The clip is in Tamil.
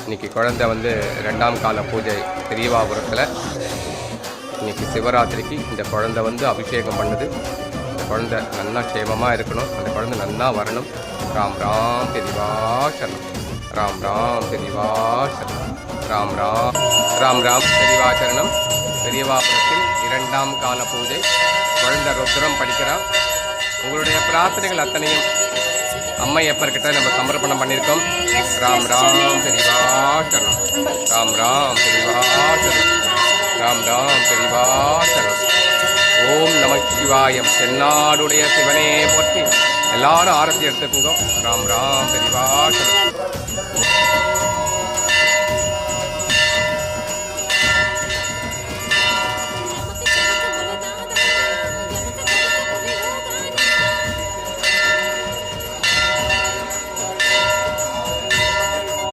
இன்றைக்கி குழந்தை வந்து 2ஆம் கால பூஜை பெரியவாபுரத்தில். இன்றைக்கி சிவராத்திரிக்கு இந்த குழந்தை வந்து அபிஷேகம் பண்ணுது. அந்த குழந்தை நல்லா க்ஷேமமாக இருக்கணும், அந்த குழந்தை நல்லா வரணும். ராம் ராம் பெரியவா சரணம், ராம் ராம் பெரியவா சரணம், ராம் ராம் ராம் ராம் பெரியவா சரணம். பெரியவாபுரத்தில் 2ஆம் கால பூஜை. குழந்தை ருத்ரம் படிக்கிறான். உங்களுடைய பிரார்த்தனைகள் அத்தனையும் அம்மையப்பர்கிட்ட நம்ம சமர்ப்பணம் பண்ணியிருக்கோம். ராம் ராம் பெரியவா சரணம், ராம் ராம் பெரியவா சரணம், ராம் ராம் பெரியவா சரணம். ஓம் நம சிவாயம். தென்னாடுடைய சிவனே போற்றி. எல்லாரும் ஆரத்தி எடுத்துக்கோங்க. ராம் ராம் பெரியவா சரணம்.